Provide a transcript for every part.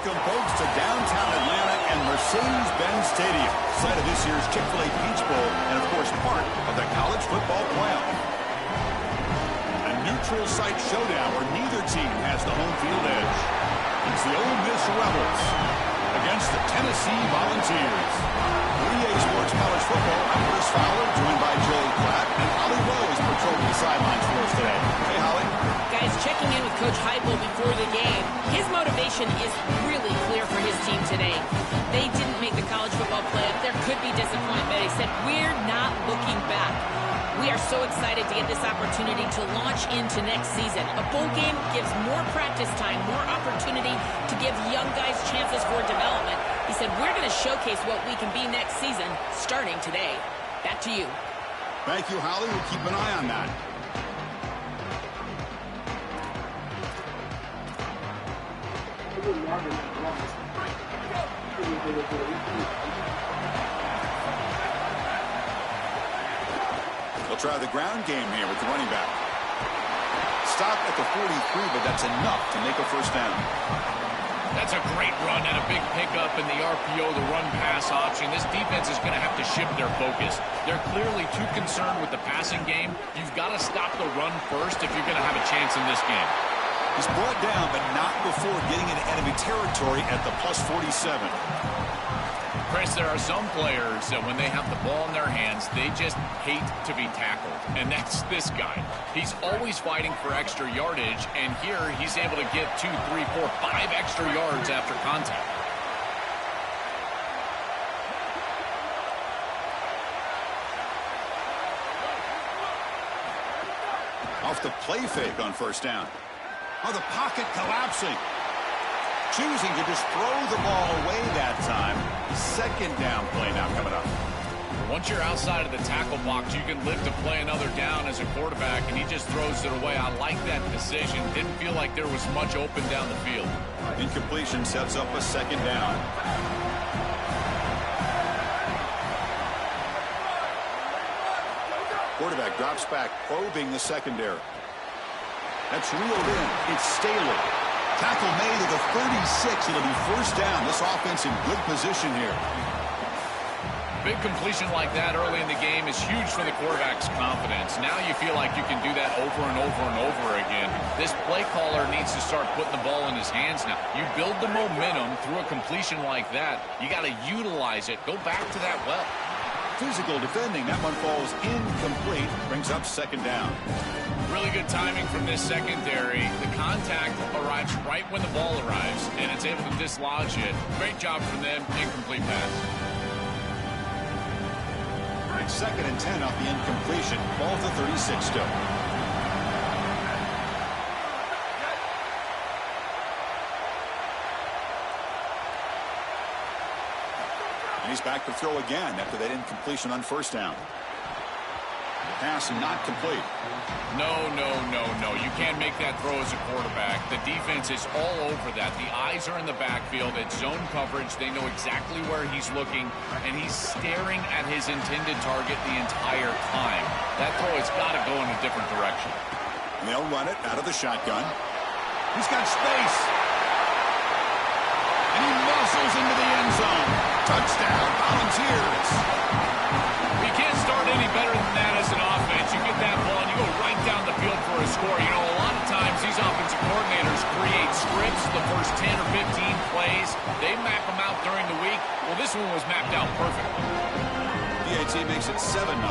Welcome, folks, to downtown Atlanta and Mercedes-Benz Stadium, site of this year's Chick-fil-A Peach Bowl and, of course, part of the college football playoff. A neutral site showdown where neither team has the home field edge. It's the Ole Miss Rebels against the Tennessee Volunteers. 3A Sports College Football, I'm Chris Fowler, joined by Joey Klatt, and Holly Rose patrolling the sidelines for us today. Hey, Holly. Guys, checking in with Coach Heupel before the game. His motivation is really clear for his team today. They didn't make the college football playoff. There could be disappointment, but he said, we're not looking back. We are so excited to get this opportunity to launch into next season. A bowl game gives more practice time, more opportunity to give young guys chances for development. He said, we're going to showcase what we can be next season, starting today. Back to you. Thank you, Holly. We'll keep an eye on that. They'll try the ground game here with the running back. Stop at the 43, but that's enough to make a first down. That's a great run and a big pickup in the RPO, the run-pass option. This defense is going to have to shift their focus. They're clearly too concerned with the passing game. You've got to stop the run first if you're going to have a chance in this game. He's brought down, but not before getting into enemy territory at the plus 47. Chris, there are some players that when they have the ball in their hands, they just hate to be tackled. And that's this guy. He's always fighting for extra yardage, and here he's able to get 2, 3, 4, 5 extra yards after contact. Off the play fake on first down. Oh, the pocket collapsing. Choosing to just throw the ball away that time. Second down play now coming up. Once you're outside of the tackle box, you can live to play another down as a quarterback, and he just throws it away. I like that decision. Didn't feel like there was much open down the field. Incompletion sets up a second down. Quarterback drops back, probing the secondary. That's reeled in. It's Staley. Tackle made at the 36. It'll be first down. This offense in good position here. Big completion like that early in the game is huge for the quarterback's confidence. Now you feel like you can do that over and over and over again. This play caller needs to start putting the ball in his hands now. You build the momentum through a completion like that. You got to utilize it. Go back to that well. Physical defending. That one falls incomplete. Brings up second down. Really good timing from this secondary. The contact arrives right when the ball arrives, and it's able to dislodge it. Great job from them. Incomplete pass. It's second and 10 off the incompletion. Ball to 36 still. And he's back to throw again after that incompletion on first down. Pass not complete. No. You can't make that throw as a quarterback. The defense is all over that. The eyes are in the backfield. It's zone coverage. They know exactly where he's looking, and he's staring at his intended target the entire time. That throw has got to go in a different direction. And they'll run it out of the shotgun. He's got space. And he muscles into the end zone. Touchdown, Volunteers. You can't start any better than that as an offense. You get that ball and you go right down the field for a score. You know, a lot of times these offensive coordinators create scripts the first 10 or 15 plays. They map them out during the week. Well, this one was mapped out perfectly. PAT makes it 7-0.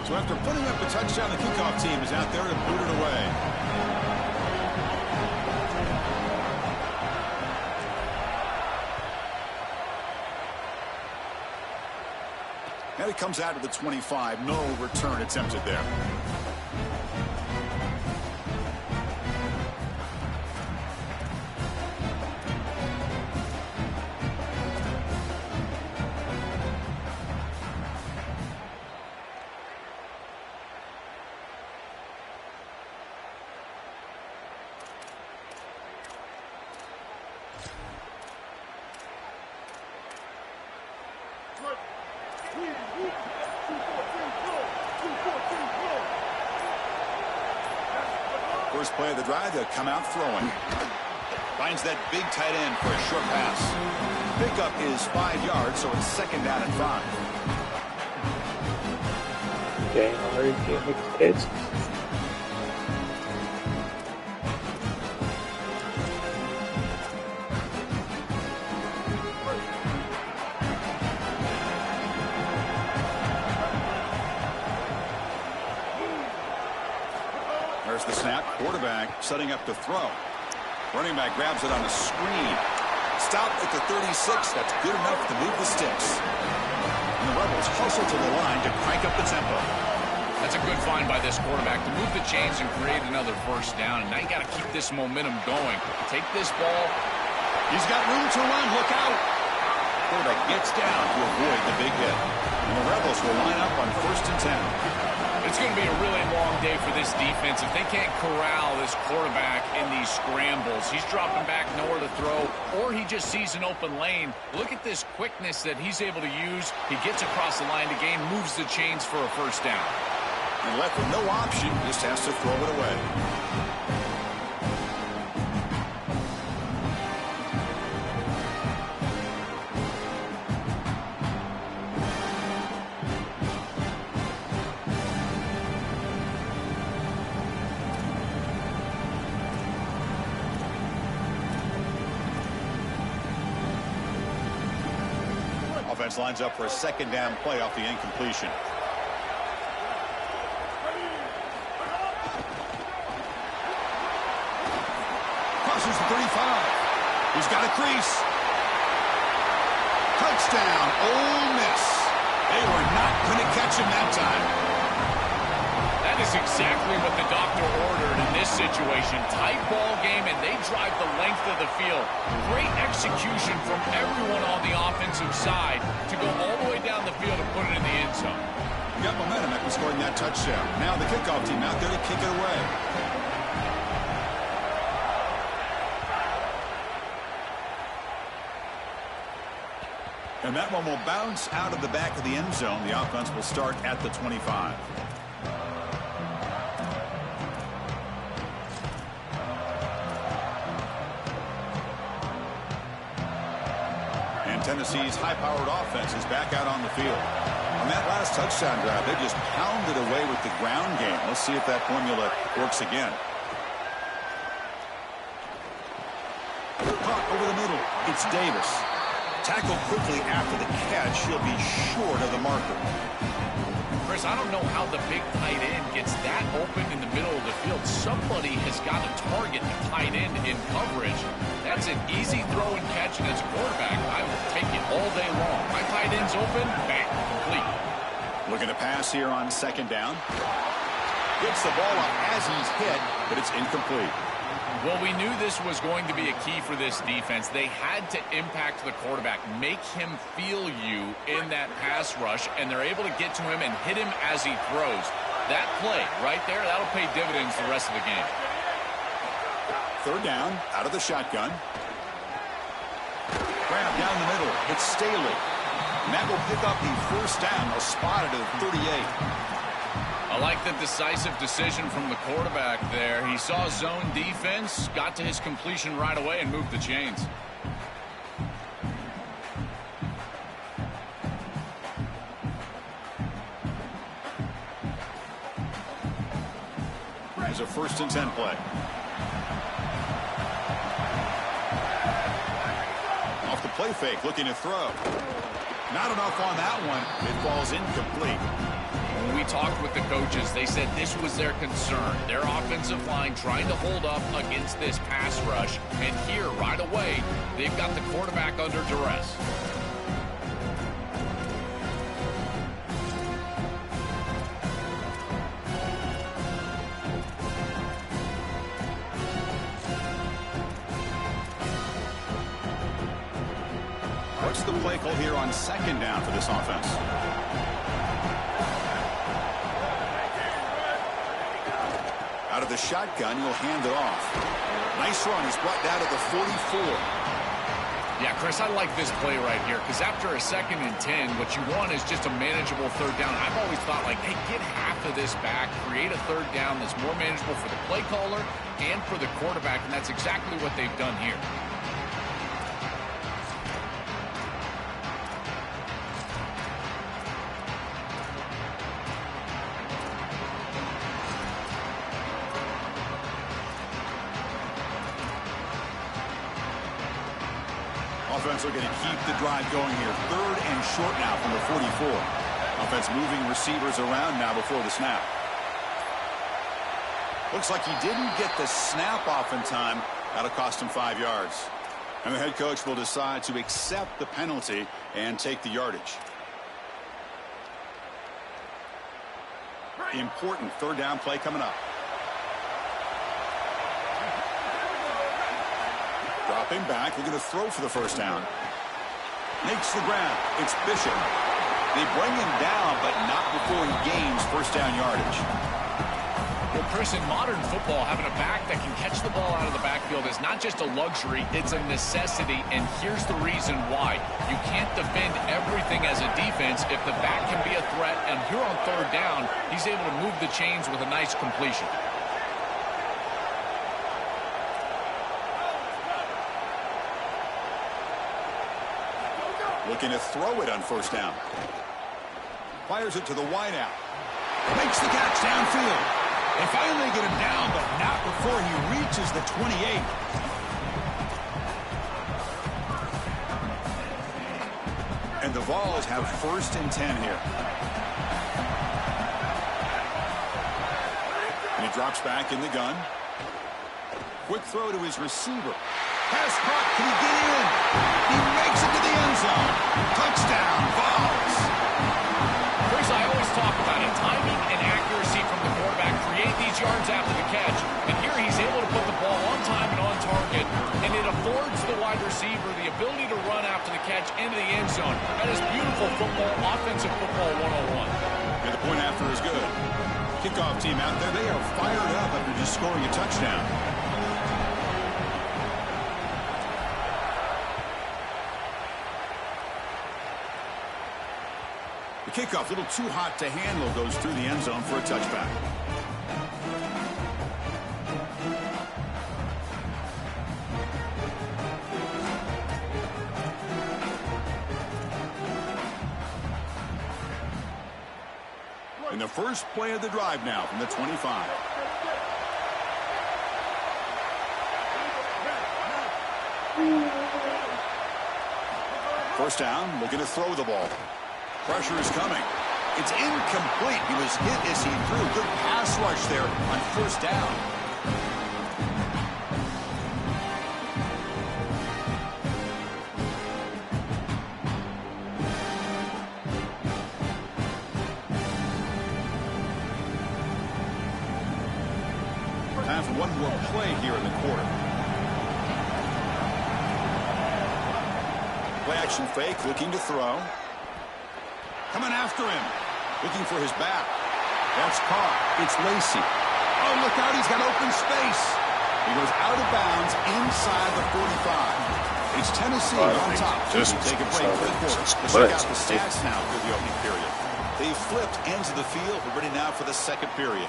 So after putting up a touchdown, the kickoff team is out there to boot it away. And it comes out to the 25. No return attempted there. First play of the drive, they'll come out throwing. Finds that big tight end for a short pass. Pickup is 5 yards, so it's second down and 5. Okay, already getting hits. There's the snap. Quarterback setting up to throw. Running back grabs it on a screen. Stop at the 36. That's good enough to move the sticks. And the Rebels hustle to the line to crank up the tempo. That's a good find by this quarterback to move the chains and create another first down. And now you got to keep this momentum going. Take this ball. He's got room to run. Look out. Quarterback gets down to avoid the big hit. And the Rebels will line up on 1st and 10. It's going to be a really long day for this defense. If they can't corral this quarterback in these scrambles, he's dropping back nowhere to throw, or he just sees an open lane. Look at this quickness that he's able to use. He gets across the line to gain, moves the chains for a first down. And left with no option, just has to throw it away. Offense lines up for a second down play off the incompletion. Crosses the 35. He's got a crease. Touchdown, Ole Miss. They were not going to catch him that time. That is exactly what the doctor ordered in this situation. Tight ball game, and they drive the length of the field. Great execution from everyone on the offensive side to go all the way down the field and put it in the end zone. You got momentum after scoring that touchdown. Now the kickoff team out there to kick it away. And that one will bounce out of the back of the end zone. The offense will start at the 25. Tennessee's high-powered offense is back out on the field. On that last touchdown drive, they just pounded away with the ground game. Let's see if that formula works again. Caught over the middle. It's Davis. Tackled quickly after the catch. He'll be short of the marker. Chris, I don't know how the big tight end gets that open in the middle of the field. Somebody has got to target the tight end in coverage. That's an easy throw and catch, and as a quarterback, I will take it all day long. My tight end's open, bang, complete. Looking to pass here on second down. Gets the ball up as he's hit, but it's incomplete. Well, we knew this was going to be a key for this defense. They had to impact the quarterback, make him feel you in that pass rush, and they're able to get to him and hit him as he throws. That play right there, that'll pay dividends the rest of the game. Third down, out of the shotgun. Grab down the middle. It's Staley. And that will pick up the first down. They'll spot it at 38. I like the decisive decision from the quarterback there. He saw zone defense, got to his completion right away, and moved the chains. It's a 1st and 10 play. Off the play fake, looking to throw. Not enough on that one. It falls incomplete. When we talked with the coaches, they said this was their concern. Their offensive line trying to hold up against this pass rush. And here, right away, they've got the quarterback under duress. What's the play call here on second down for this offense? Out of the shotgun, he'll hand it off. Nice run. He's brought down to the 44. Yeah, Chris, I like this play right here because after a 2nd and 10, what you want is just a manageable 3rd down. I've always thought, like, hey, get half of this back, create a 3rd down that's more manageable for the play caller and for the quarterback, and that's exactly what they've done here. Offense looking to keep the drive going here. 3rd and short now from the 44. Offense moving receivers around now before the snap. Looks like he didn't get the snap off in time. That'll cost him 5 yards. And the head coach will decide to accept the penalty and take the yardage. Important 3rd down play coming up. Dropping back, looking to throw for the 1st down. Makes the ground. It's Bishop. They bring him down, but not before he gains 1st down yardage. Well, Chris, in modern football, having a back that can catch the ball out of the backfield is not just a luxury, it's a necessity, and here's the reason why. You can't defend everything as a defense if the back can be a threat, and here on 3rd down, he's able to move the chains with a nice completion. Looking to throw it on 1st down. Fires it to the wideout. Makes the catch downfield. They finally get him down, but not before he reaches the 28. And the Vols have 1st and 10 here. And he drops back in the gun. Quick throw to his receiver. Pass caught. Can he get in? He makes it to the end zone. Touchdown, Vols. Chris, I always talk about it. Timing and accuracy from the quarterback create these yards after the catch. And here he's able to put the ball on time and on target. And it affords the wide receiver the ability to run after the catch into the end zone. That is beautiful football, offensive football 101. And the point after is good. Kickoff team out there. They are fired up after just scoring a touchdown. The kickoff, a little too hot to handle, goes through the end zone for a touchback. In the first play of the drive now from the 25. First down, looking to throw the ball. Pressure is coming. It's incomplete. He was hit as he threw. Good pass rush there on 1st down. Time for one more play here in the quarter. Play action fake, looking to throw. Coming after him. Looking for his back. That's caught. It's Lacey. Oh, look out. He's got open space. He goes out of bounds inside the 45. It's Tennessee on top. Just take a break for the quarter. Let's check out the stats now for the opening period. They flipped ends of the field. We're ready now for the 2nd period.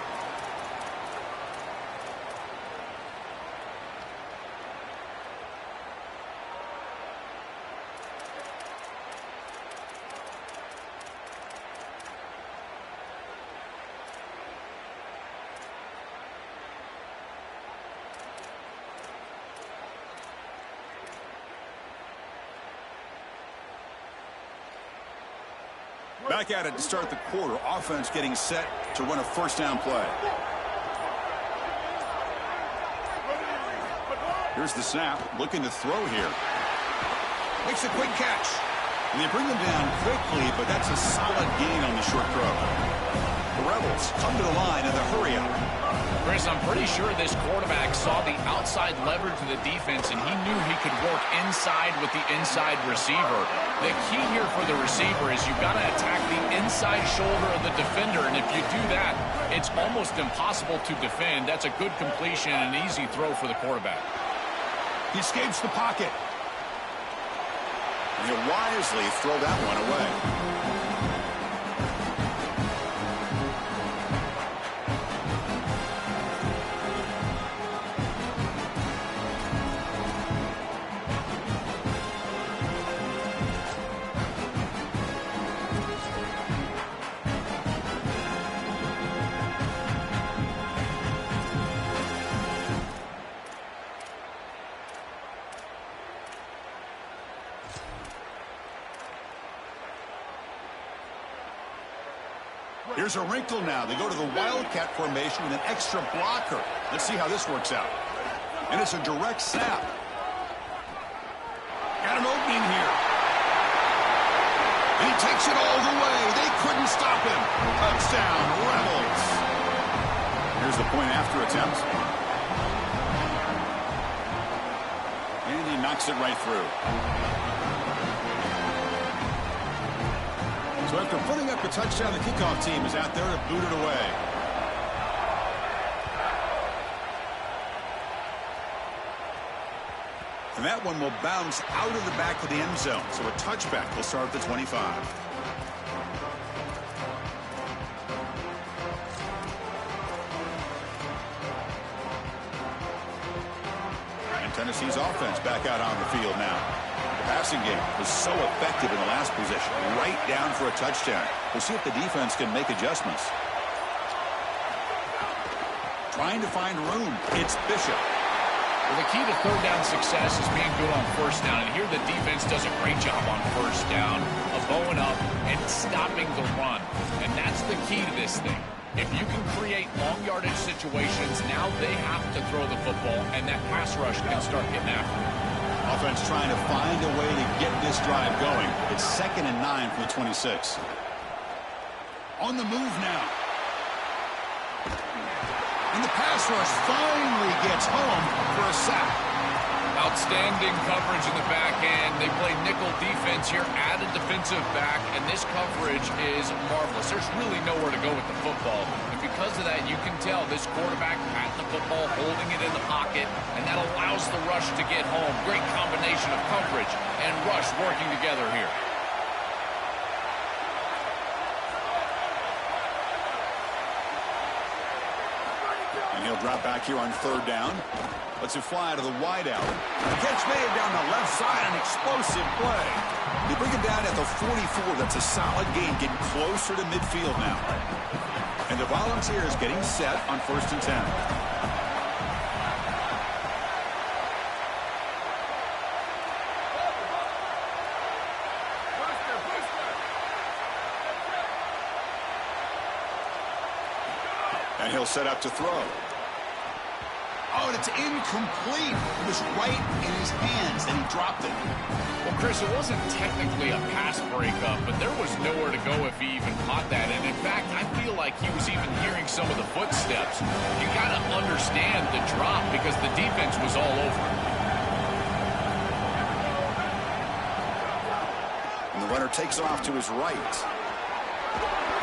Back at it to start the quarter. Offense getting set to run a 1st down play. Here's the snap. Looking to throw here. Makes a quick catch. And they bring him down quickly, but that's a solid gain on the short throw. The Rebels come to the line in the hurry-up. Chris, I'm pretty sure this quarterback saw the outside leverage of the defense, and he knew he could work inside with the inside receiver. The key here for the receiver is you've got to attack the inside shoulder of the defender, and if you do that, it's almost impossible to defend. That's a good completion and an easy throw for the quarterback. He escapes the pocket. he'll wisely throw that one away. Here's a wrinkle now. They go to the Wildcat formation with an extra blocker. Let's see how this works out. And it's a direct snap. Got an opening here. And he takes it all the way. They couldn't stop him. Touchdown, Rebels. Here's the point after attempt. And he knocks it right through. So after putting up a touchdown, the kickoff team is out there to boot it away. And that one will bounce out of the back of the end zone. So a touchback will start at the 25. And Tennessee's offense back out on the field now. Passing game was so effective in the last possession, right down for a touchdown. We'll see if the defense can make adjustments. Trying to find room. It's Bishop. Well, the key to third down success is being good on first down. And here the defense does a great job on first down of bowing up and stopping the run. And that's the key to this thing. If you can create long yardage situations, now they have to throw the football, and that pass rush can start getting after it. Offense trying to find a way to get this drive going. It's 2nd and 9 from the 26. On the move now. And the pass rush finally gets home for a sack. Outstanding coverage in the back end. They play nickel defense here, added defensive back, and this coverage is marvelous. There's really nowhere to go with the football. And because of that, you can tell this quarterback patting the football, holding it in the pocket, and that allows the rush to get home. Great combination of coverage and rush working together here. And he'll drop back here on 3rd down. Lets it fly to the wideout. Catch made down the left side, an explosive play. They bring him down at the 44. That's a solid gain, getting closer to midfield now. And the Volunteers getting set on 1st and 10. And he'll set up to throw. Oh, and it's incomplete. It was right in his hands, and he dropped it. Well, Chris, it wasn't technically a pass breakup, but there was nowhere to go if he even caught that. And, in fact, I feel like he was even hearing some of the footsteps. You got to understand the drop because the defense was all over him. And the runner takes off to his right.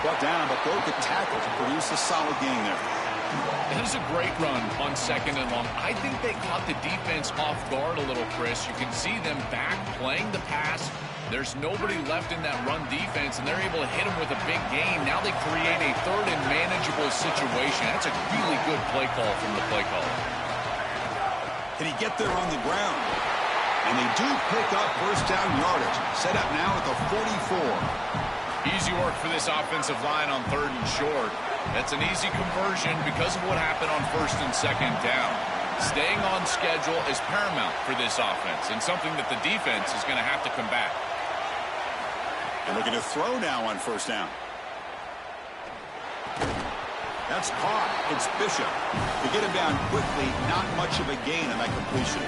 Brought down, but broke a tackle to produce a solid gain there. It is a great run on 2nd and long. I think they caught the defense off guard a little, Chris. You can see them back playing the pass. There's nobody left in that run defense, and they're able to hit him with a big gain. Now they create a 3rd and manageable situation. That's a really good play call from the play caller. Can he get there on the ground? And they do pick up 1st down yardage. Set up now at the 44. Easy work for this offensive line on 3rd and short. That's an easy conversion because of what happened on 1st and 2nd down. Staying on schedule is paramount for this offense and something that the defense is going to have to combat. And looking to throw now on 1st down. That's caught. It's Bishop. To get him down quickly, not much of a gain on that completion.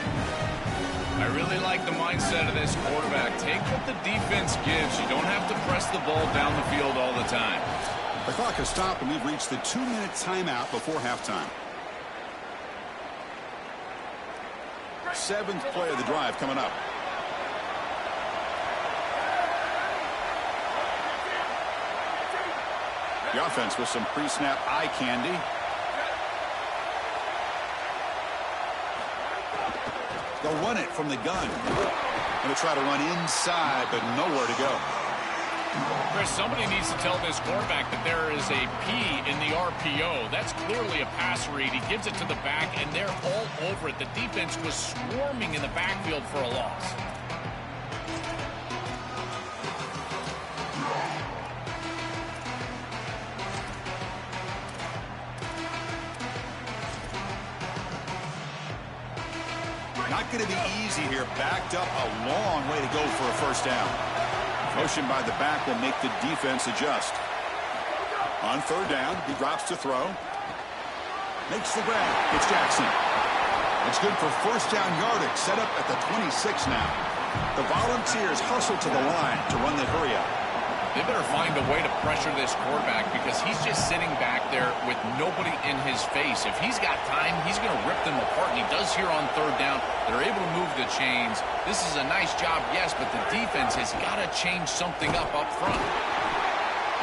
I really like the mindset of this quarterback. Take what the defense gives. You don't have to press the ball down the field all the time. The clock has stopped, and we've reached the 2-minute timeout before halftime. 7th play of the drive coming up. The offense with some pre-snap eye candy. They'll run it from the gun. Going to try to run inside, but nowhere to go. Chris, somebody needs to tell this quarterback that there is a P in the RPO. That's clearly a pass read. He gives it to the back, and they're all over it. The defense was swarming in the backfield for a loss. Not going to be easy here. Backed up a long way to go for a first down. Motion by the back will make the defense adjust. On third down, he drops to throw. Makes the grab. It's Jackson. It's good for first down yardage. Set up at the 26 now. The Volunteers hustle to the line to run the hurry up. They better find a way to pressure this quarterback because he's just sitting back there with nobody in his face. If he's got time, he's going to rip them apart, and he does here on third down. They're able to move the chains. This is a nice job, yes, but the defense has got to change something up front.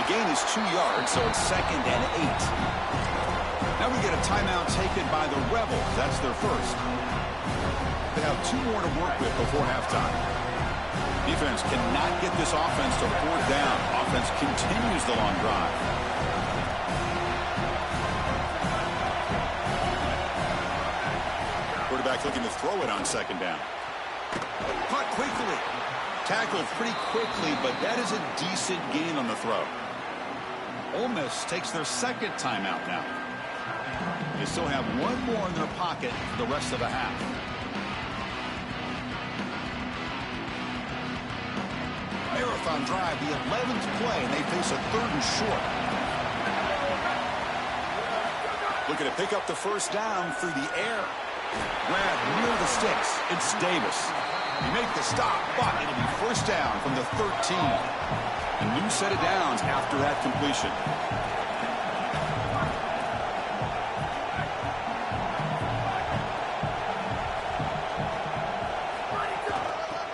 The gain is 2 yards, so it's 2nd and 8. Now we get a timeout taken by the Rebels. That's their first. They have 2 more to work with before halftime. Defense cannot get this offense to fourth down. Offense continues the long drive. Quarterback looking to throw it on second down. Caught quickly. Tackled pretty quickly, but that is a decent gain on the throw. Ole Miss takes their second timeout now. They still have 1 more in their pocket for the rest of the half. Marathon drive, the 11th play, and they face a 3rd and short. Looking to pick up the first down through the air. Grab near the sticks. It's Davis. He make the stop, but it'll be first down from the 13. A new set of downs after that completion.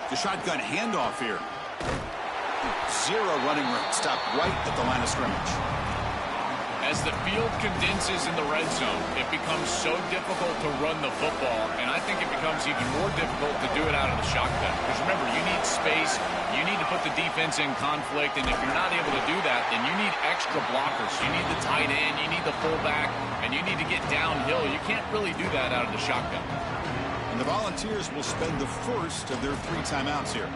The shotgun handoff here. 0 running room. Stopped right at the line of scrimmage. As the field condenses in the red zone, it becomes so difficult to run the football, and I think it becomes even more difficult to do it out of the shotgun. Because remember, you need space, you need to put the defense in conflict, and if you're not able to do that, then you need extra blockers. You need the tight end, you need the fullback, and you need to get downhill. You can't really do that out of the shotgun. And the Volunteers will spend the first of their 3 timeouts here.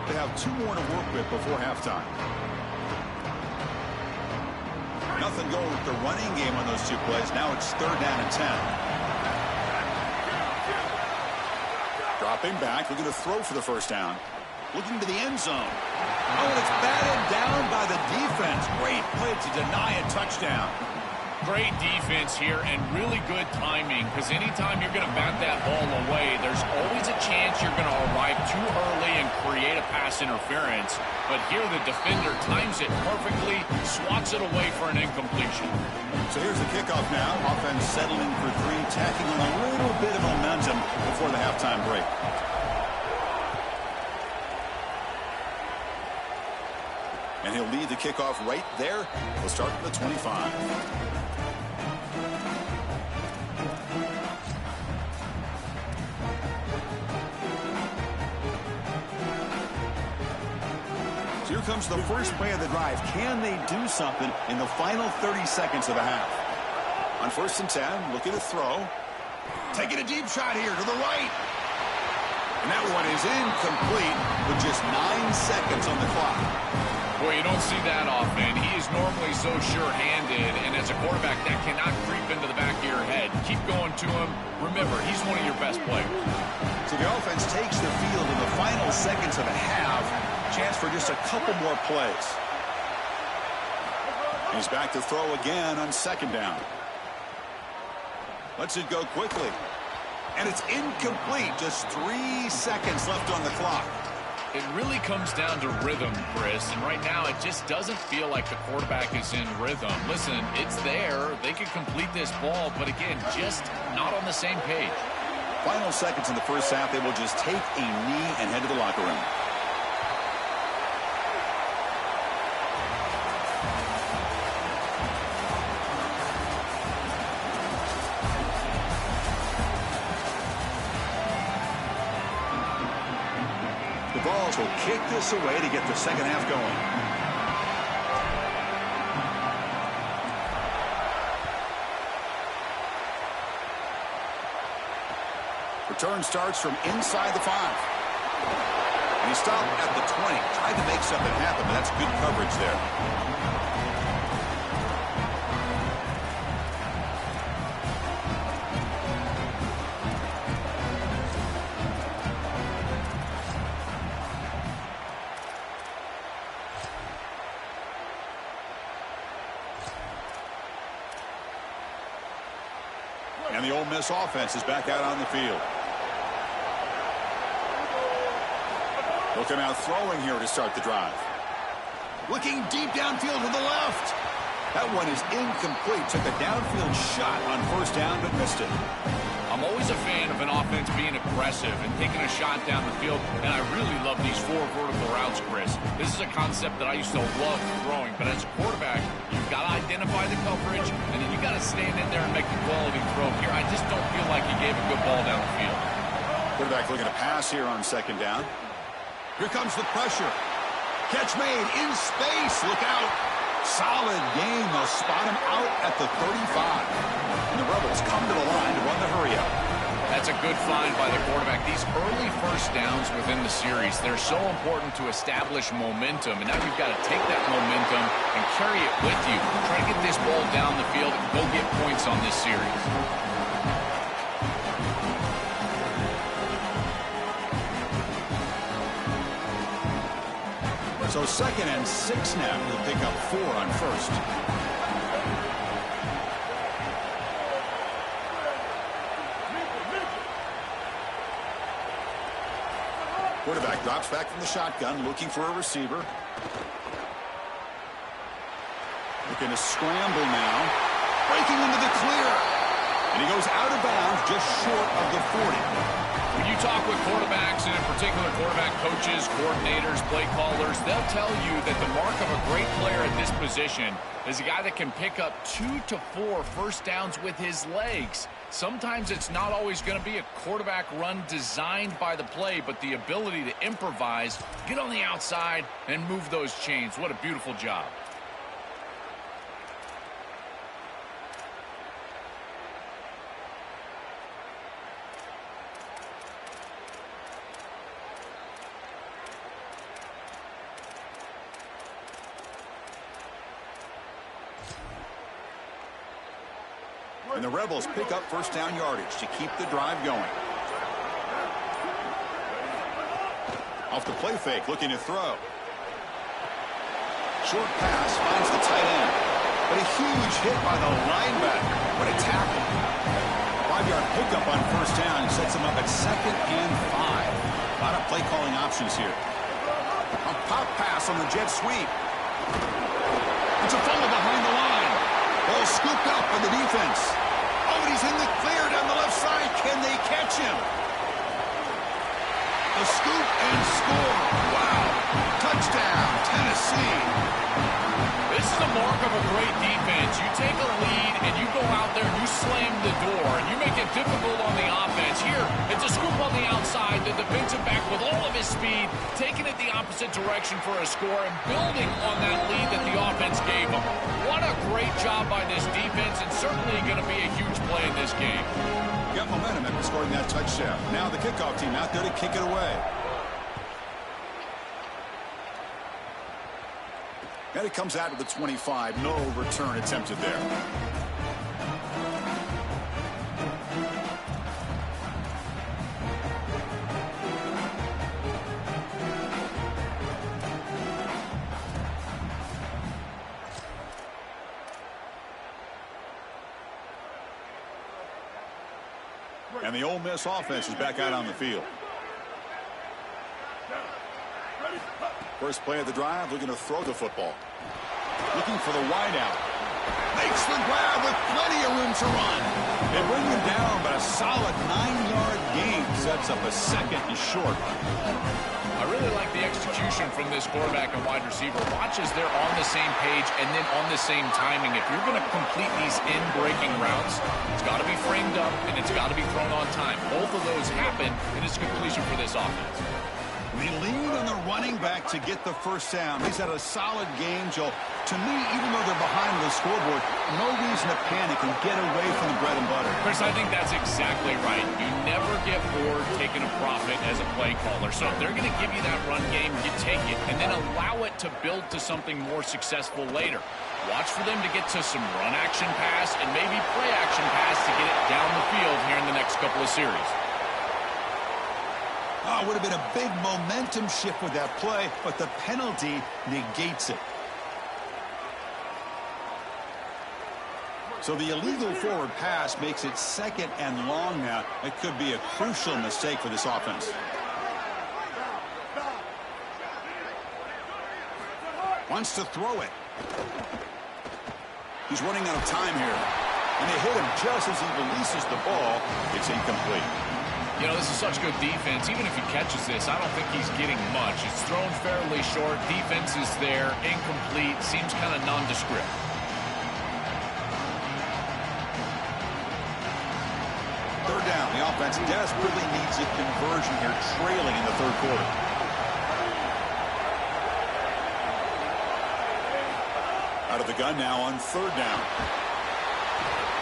They have 2 more to work with before halftime. Nothing going with the running game on those 2 plays. Now it's 3rd down and 10. Dropping back, looking to throw for the first down. Looking to the end zone. Oh, and it's batted down by the defense. Great play to deny a touchdown. Great defense here and really good timing, because anytime you're going to bat that ball away, there's always a chance you're going to arrive too early and create a pass interference. But here the defender times it perfectly, swats it away for an incompletion. So here's the kickoff now. Offense settling for 3, tacking on a little bit of momentum before the halftime break. And he'll lead the kickoff right there. We'll start from the 25. Here comes the first play of the drive. Can they do something in the final 30 seconds of the half? On 1st and 10, looking to throw. Taking a deep shot here to the right. And that one is incomplete with just 9 seconds on the clock. Boy, you don't see that often. He is normally so sure-handed, and as a quarterback, that cannot creep into the back of your head. Keep going to him. Remember, he's one of your best players. So the offense takes the field in the final seconds of the half. Chance for just a couple more plays. He's back to throw again on 2nd down. Lets it go quickly. And it's incomplete. Just 3 seconds left on the clock. It really comes down to rhythm, Chris, and right now it just doesn't feel like the quarterback is in rhythm. Listen, it's there. They could complete this ball, but again, just not on the same page. Final seconds in the first half, they will just take a knee and head to the locker room. Vols will kick this away to get the second half going. Return starts from inside the 5. And he stopped at the 20. Tried to make something happen, but that's good coverage there. And the Ole Miss offense is back out on the field. Looking out throwing here to start the drive. Looking deep downfield to the left. That one is incomplete. Took a downfield shot on first down, but missed it. I'm always a fan of an offense being aggressive and taking a shot down the field, and I really love these 4 vertical routes, Chris. This is a concept that I used to love throwing, but as a quarterback, you've got to identify the coverage, and then you got to stand in there and make the quality throw. Here, I just don't feel like he gave a good ball down the field. Quarterback looking to pass here on second down. Here comes the pressure. Catch made in space. Look out. Solid game. They'll spot him out at the 35. And the Rebels come to the line to run the hurry-up. That's a good find by the quarterback. These early first downs within the series, they're so important to establish momentum. And now you've got to take that momentum and carry it with you. Try to get this ball down the field and go get points on this series. So 2nd and 6 now. We'll pick up 4 on first. Quarterback drops back from the shotgun, looking for a receiver. Looking to scramble now. Breaking into the clear. And he goes out of bounds just short of the 40. When you talk with quarterbacks, and in particular quarterback coaches, coordinators, play callers, they'll tell you that the mark of a great player at this position is a guy that can pick up 2 to 4 first downs with his legs. Sometimes it's not always going to be a quarterback run designed by the play, but the ability to improvise, get on the outside, and move those chains. What a beautiful job. And the Rebels pick up first down yardage to keep the drive going. Off the play fake, looking to throw. Short pass finds the tight end. But a huge hit by the linebacker. What a tackle. 5-yard pickup on first down sets him up at 2nd and 5. A lot of play calling options here. A pop pass on the jet sweep. It's a fumble behind the line. Ball scooped up by the defense. Oh, and he's in the clear down the left side. Can they catch him? A scoop and score. Wow. Touchdown, Tennessee. This is the mark of a great defense. You take a lead and you go out there and you slam the door and you make it difficult on the offense. Here, it's a scoop on the outside. The defensive back with all of his speed, taking it the opposite direction for a score and building on that lead that the offense gave him. What a great job by this defense, and certainly going to be a huge play in this game. Got momentum after scoring that touchdown. Now the kickoff team out there to kick it away. And it comes out of the 25. No return attempted there. And the Ole Miss offense is back out on the field. First play of the drive, looking to throw the football. Looking for the wideout. Makes the grab with plenty of room to run. They bring him down, but a solid 9-yard gain sets up a 2nd and short. I really like the execution from this quarterback and wide receiver. Watch as they're on the same page and then on the same timing. If you're going to complete these in-breaking routes, it's got to be framed up and it's got to be thrown on time. Both of those happen, and it's completion for this offense. They lean on the running back to get the first down. He's had a solid game, Joel. To me, even though they're behind the scoreboard, no reason to panic and get away from the bread and butter. Chris, I think that's exactly right. You never get bored taking a profit as a play caller. So if they're going to give you that run game, you take it and then allow it to build to something more successful later. Watch for them to get to some run action pass and maybe play action pass to get it down the field here in the next couple of series. Oh, would have been a big momentum shift with that play, but the penalty negates it. So the illegal forward pass makes it 2nd and long now. It could be a crucial mistake for this offense. Wants to throw it. He's running out of time here. And they hit him just as he releases the ball. It's incomplete. You know, this is such good defense. Even if he catches this, I don't think he's getting much. It's thrown fairly short. Defense is there. Incomplete. Seems kind of nondescript. Third down. The offense desperately needs a conversion here, trailing in the third quarter. Out of the gun now on 3rd down.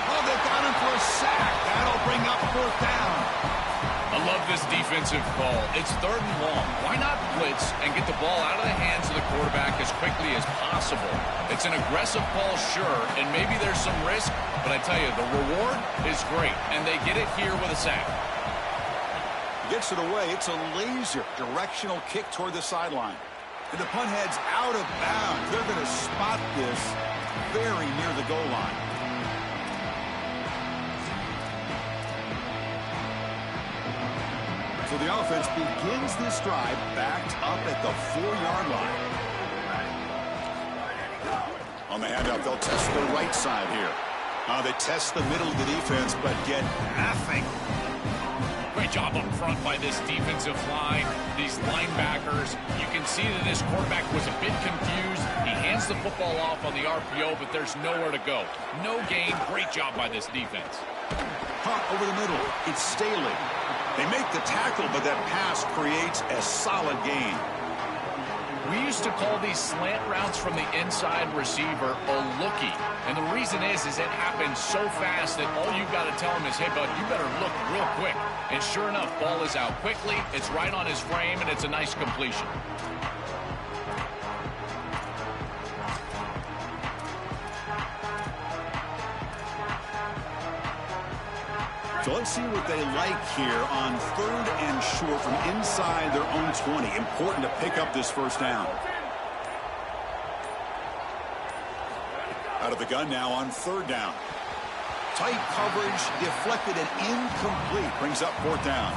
Oh, they've got him for a sack. That'll bring up 4th down. I love this defensive call. It's 3rd and long. Why not blitz and get the ball out of the hands of the quarterback as quickly as possible? It's an aggressive call, sure, and maybe there's some risk, but I tell you, the reward is great, and they get it here with a sack. Gets it away. It's a laser directional kick toward the sideline. And the punt heads out of bounds. They're going to spot this very near the goal line. So the offense begins this drive backed up at the 4-yard line. On the handoff, they'll test the right side here. They test the middle of the defense, but get nothing. Great job up front by this defensive line, these linebackers. You can see that this quarterback was a bit confused. He hands the football off on the RPO, but there's nowhere to go. No gain. Great job by this defense. Punt over the middle. It's Staley. They make the tackle, but that pass creates a solid gain. We used to call these slant routes from the inside receiver a lookie. And the reason is it happens so fast that all you've got to tell him is, hey, bud, you better look real quick. And sure enough, ball is out quickly. It's right on his frame, and it's a nice completion. So let's see what they like here on 3rd and short from inside their own 20. Important to pick up this first down. Out of the gun now on 3rd down. Tight coverage, deflected and incomplete. Brings up 4th down.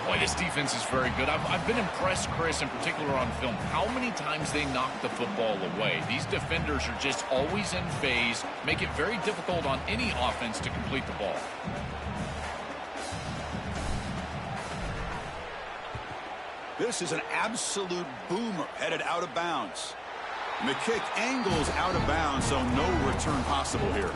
Boy, this defense is very good. I've been impressed, Chris, in particular on film, how many times they knock the football away. These defenders are just always in phase, make it very difficult on any offense to complete the ball. This is an absolute boomer headed out of bounds. And the kick angles out of bounds, so no return possible here.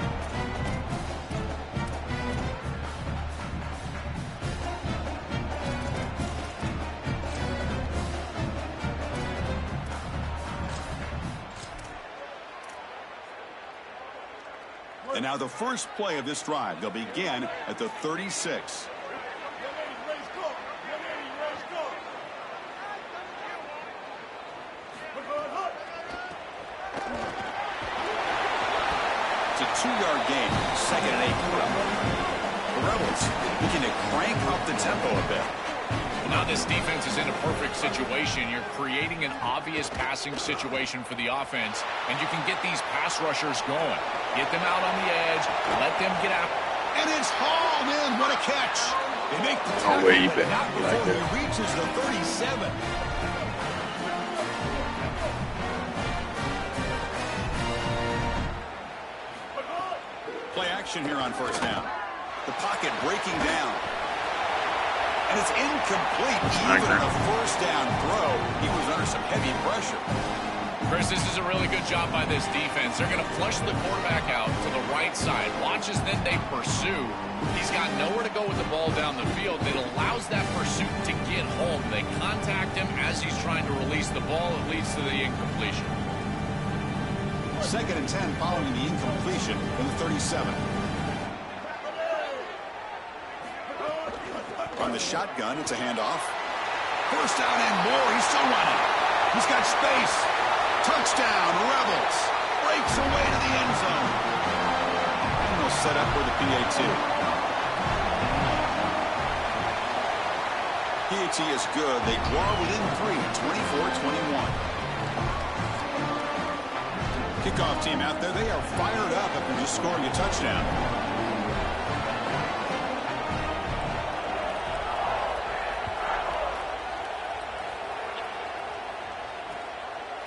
And now the first play of this drive. They'll begin at the 36. It's a 2-yard gain, 2nd and 8. The Rebels looking to crank up the tempo a bit. Now this defense is in a perfect situation. You're creating an obvious passing situation for the offense, and you can get these pass rushers going. Get them out on the edge, let them get out. And it's hauled in. What a catch. They make the tackle, but not before he reaches the 37. Play action here on 1st down. The pocket breaking down. And it's incomplete. Even on the 1st down throw, he was under some heavy pressure. Chris, this is a really good job by this defense. They're going to flush the quarterback out to the right side. Watch as then they pursue. He's got nowhere to go with the ball down the field. It allows that pursuit to get home. They contact him as he's trying to release the ball. It leads to the incompletion. 2nd and 10 following the incompletion from the 37. From the shotgun, it's a handoff. First down and more. He's still running. He's got space. Touchdown, Rebels. Breaks away to the end zone. And they'll set up for the PAT. PAT is good. They draw within 3, 24-21. Kickoff team out there, they are fired up after just scoring a touchdown.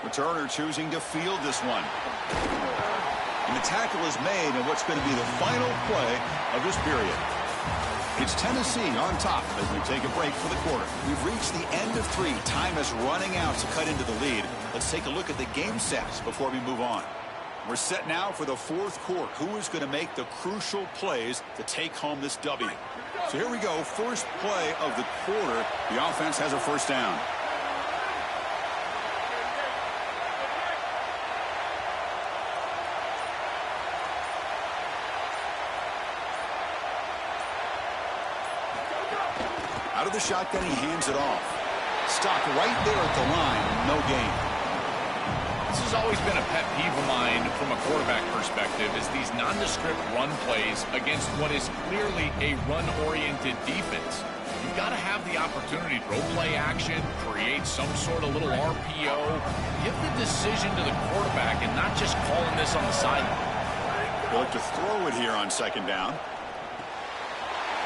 Returner choosing to field this one. And the tackle is made in what's going to be the final play of this period. It's Tennessee on top as we take a break for the quarter. We've reached the end of 3. Time is running out to cut into the lead. Let's take a look at the game sets before we move on. We're set now for the 4th quarter. Who is going to make the crucial plays to take home this W? So here we go. First play of the quarter. The offense has a first down. Out of the shotgun, he hands it off. Stopped right there at the line. No gain. This has always been a pet peeve of mine from a quarterback perspective, is these nondescript run plays against what is clearly a run-oriented defense. You've got to have the opportunity to throw play action, create some sort of little RPO, give the decision to the quarterback and not just calling this on the sideline. They'll look to throw it here on 2nd down.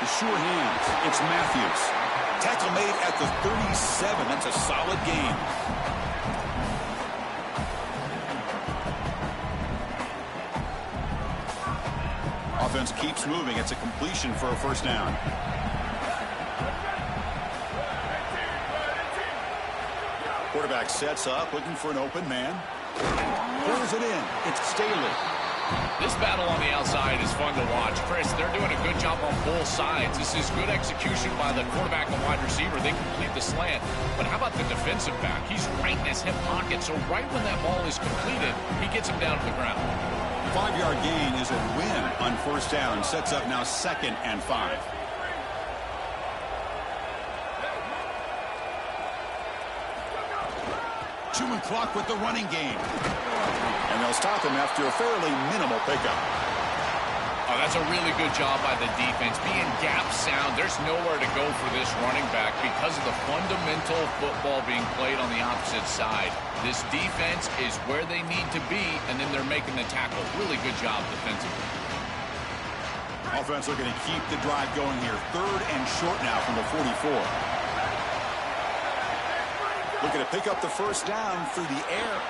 The sure hands. It's Matthews. Tackle made at the 37. That's a solid gain. Offense keeps moving. It's a completion for a first down. Quarterback sets up, looking for an open man. Throws it in. It's Staley. This battle on the outside is fun to watch. Chris, they're doing a good job on both sides. This is good execution by the quarterback and wide receiver. They complete the slant. But how about the defensive back? He's right in his hip pocket. So right when that ball is completed, he gets him down to the ground. 5-yard gain is a win on first down. Sets up now 2nd and 5. Chewing clock with the running game. And they'll stop him after a fairly minimal pickup. Oh, that's a really good job by the defense. Being gap sound, there's nowhere to go for this running back because of the fundamental football being played on the opposite side. This defense is where they need to be, and then they're making the tackle. Really good job defensively. Offense looking to keep the drive going here. 3rd and short now from the 44. Looking to pick up the first down through the air.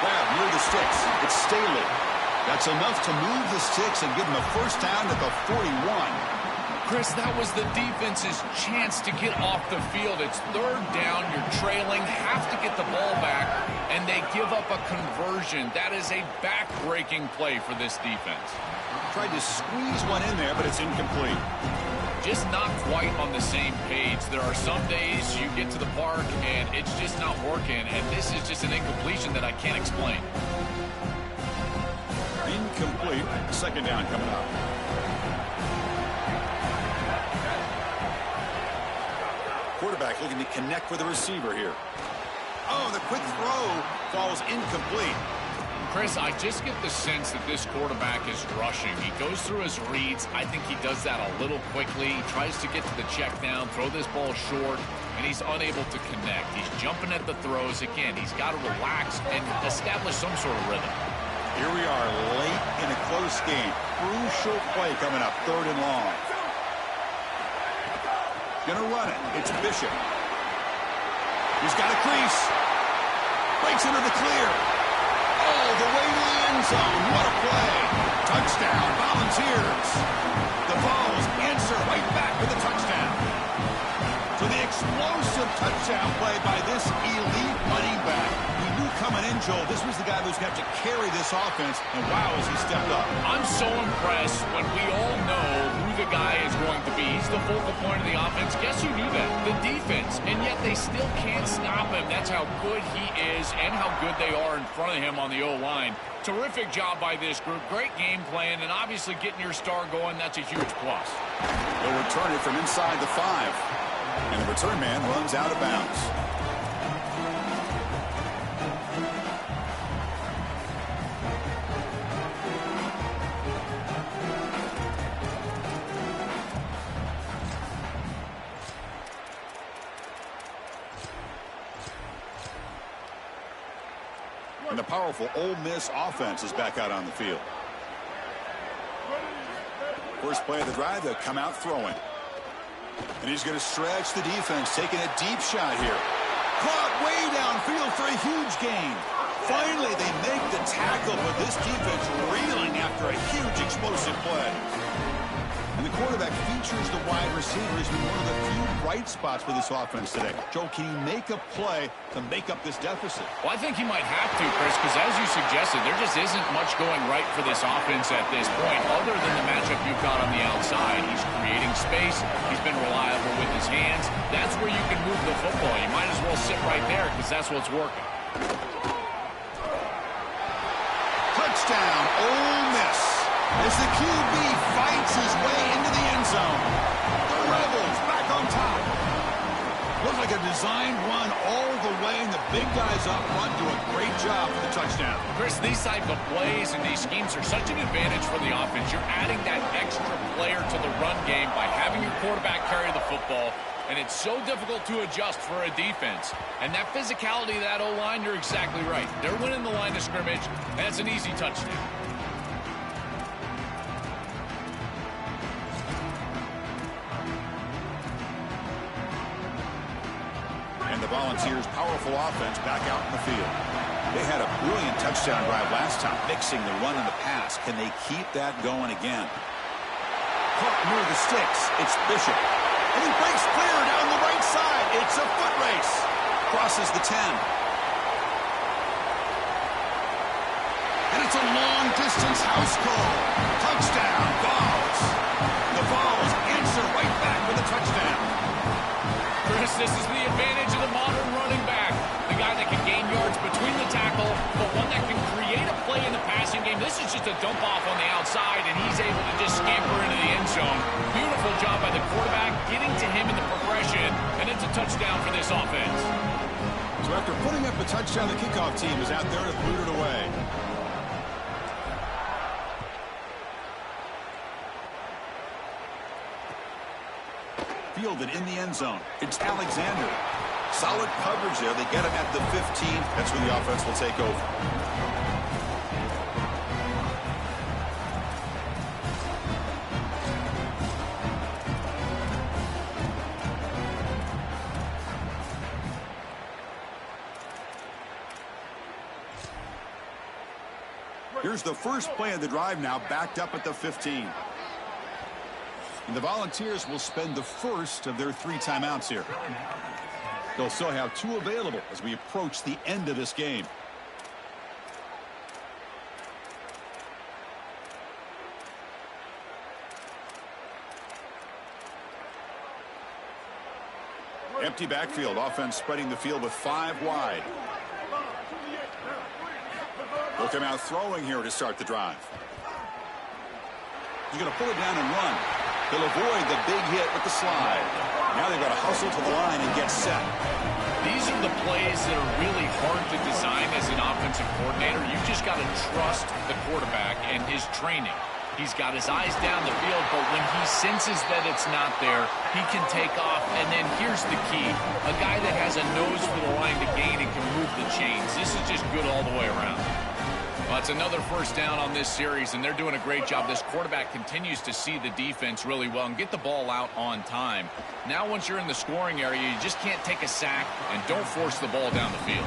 Grab near the sticks. It's Staley. That's enough to move the sticks and give them a first down at the 41. Chris, that was the defense's chance to get off the field. It's 3rd down. You're trailing. Have to get the ball back, and they give up a conversion. That is a back-breaking play for this defense. Tried to squeeze one in there, but it's incomplete. Just not quite on the same page. There are some days you get to the park and it's just not working, and this is just an incompletion that I can't explain. Incomplete. 2nd down coming up. Quarterback looking to connect with the receiver here. Oh, the quick throw falls incomplete. Chris, I just get the sense that this quarterback is rushing. He goes through his reads. I think he does that a little quickly. He tries to get to the check down, throw this ball short, and he's unable to connect. He's jumping at the throws. Again, he's got to relax and establish some sort of rhythm. Here we are late in a close game. Crucial play coming up, 3rd and long. Gonna run it. It's Bishop. He's got a crease. Breaks into the clear. All the way to the end zone. What a play. Touchdown, Volunteers. The Vols answer right back with a touchdown. So the explosive touchdown play by this elite running back. We knew coming in, Joel. This was the guy who's going to have to carry this offense, and wow, has he stepped up. I'm so impressed when we all know who the guy is going to be. He's the focal point of the offense. Guess who knew that? The defense. And yet they still can't stop him. That's how good he is and how good they are in front of him on the O-line. Terrific job by this group. Great game plan, and obviously getting your star going, that's a huge plus. They'll return it from inside the 5. And the return man runs out of bounds. And the powerful Ole Miss offense is back out on the field. First play of the drive, they'll come out throwing. And he's going to stretch the defense, taking a deep shot here. Caught way downfield for a huge gain. Finally, they make the tackle, but this defense reeling after a huge explosive play. And the quarterback features the wide receiver as one of the few bright spots for this offense today. Joe, can he make a play to make up this deficit? Well, I think he might have to, Chris, because as you suggested, there just isn't much going right for this offense at this point, other than the matchup you've got on the outside. He's creating space. He's been reliable with his hands. That's where you can move the football. You might as well sit right there because that's what's working. Touchdown, Ole Miss. As the QB fights his way into the end zone. The Rebels back on top. Looks like a designed run all the way, and the big guys up front do a great job for the touchdown. Chris, these type of plays and these schemes are such an advantage for the offense. You're adding that extra player to the run game by having your quarterback carry the football, and it's so difficult to adjust for a defense. And that physicality of that O-line, you're exactly right. They're winning the line of scrimmage, and it's an easy touchdown. The Volunteers' powerful offense back out in the field. They had a brilliant touchdown drive last time, mixing the run and the pass. Can they keep that going again? Caught near the sticks. It's Bishop. And he breaks clear down the right side. It's a foot race. Crosses the 10. And it's a long-distance house call. Touchdown, Vols. The Vols answer right back with a touchdown. Chris, this is the advantage of the modern running back. The guy that can gain yards between the tackle, but one that can create a play in the passing game. This is just a dump off on the outside, and he's able to just scamper into the end zone. Beautiful job by the quarterback, getting to him in the progression, and it's a touchdown for this offense. So after putting up a touchdown, the kickoff team is out there to boot it away. Fielded in the end zone. It's Alexander. Solid coverage there. They get him at the 15. That's where the offense will take over. Here's the first play of the drive now, backed up at the 15. And the Volunteers will spend the first of their 3 timeouts here. They'll still have 2 available as we approach the end of this game. Empty backfield, offense spreading the field with 5 wide. They'll come out throwing here to start the drive. He's going to pull it down and run. He'll avoid the big hit with the slide. Now they've got to hustle to the line and get set. These are the plays that are really hard to design as an offensive coordinator. You just got to trust the quarterback and his training. He's got his eyes down the field, but when he senses that it's not there, he can take off. And then here's the key. A guy that has a nose for the line to gain and can move the chains. This is just good all the way around. Well, it's another first down on this series, and they're doing a great job. This quarterback continues to see the defense really well and get the ball out on time. Now, once you're in the scoring area, you just can't take a sack and don't force the ball down the field.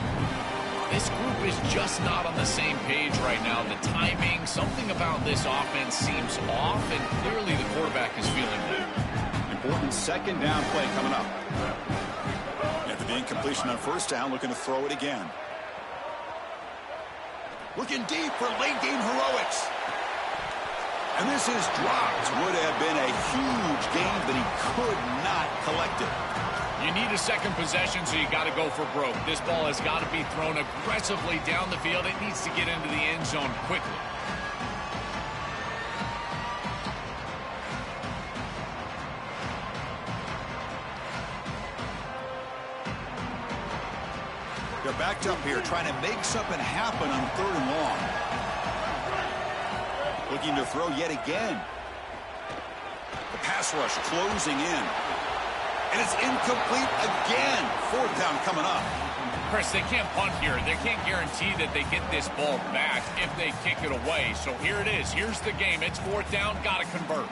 This group is just not on the same page right now. The timing, something about this offense seems off, and clearly the quarterback is feeling that. Important second down play coming up. After the incompletion on first down, looking to throw it again. Looking deep for late-game heroics. And this is dropped. Would have been a huge gain, but he could not collect it. You need a second possession, so you got to go for broke. This ball has got to be thrown aggressively down the field. It needs to get into the end zone quickly. They're backed up here, trying to make something happen on 3rd and long. Looking to throw yet again. The pass rush closing in. And it's incomplete again. 4th down coming up. Chris, they can't punt here. They can't guarantee that they get this ball back if they kick it away. So here it is. Here's the game. It's 4th down. Got to convert.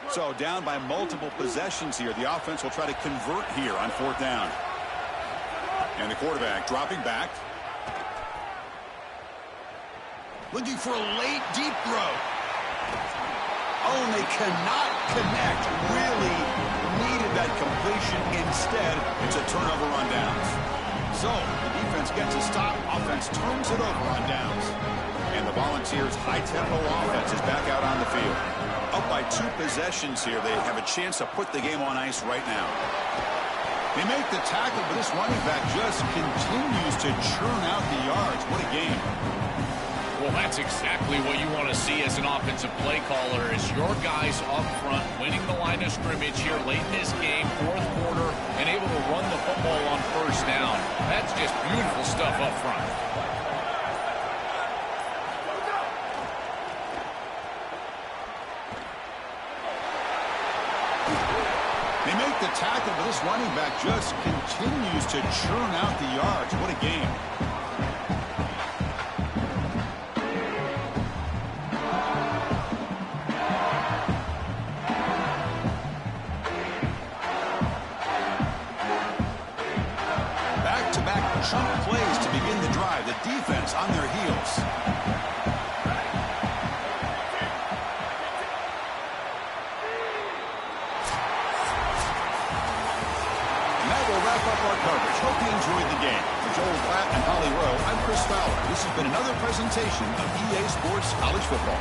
So down by multiple possessions here. The offense will try to convert here on 4th down. And the quarterback dropping back. Looking for a late deep throw. Oh, and they cannot connect. Really needed that completion. Instead, it's a turnover on downs. So the defense gets a stop. Offense turns it over on downs. And the Volunteers' high-tempo offense is back out on the field. Up by 2 possessions here. They have a chance to put the game on ice right now. They make the tackle, but this running back just continues to churn out the yards. What a game. Well, that's exactly what you want to see as an offensive play caller, is your guys up front winning the line of scrimmage here late in this game, 4th quarter, and able to run the football on 1st down. That's just beautiful stuff up front. They make the tackle, but this running back just continues to churn out the yards. What a game. Back-to-back chunk plays to begin the drive. The defense on their heels. Wrap up our coverage. Hope you enjoyed the game. For Joel Platt and Holly Rowe, I'm Chris Fowler. This has been another presentation of EA Sports College Football.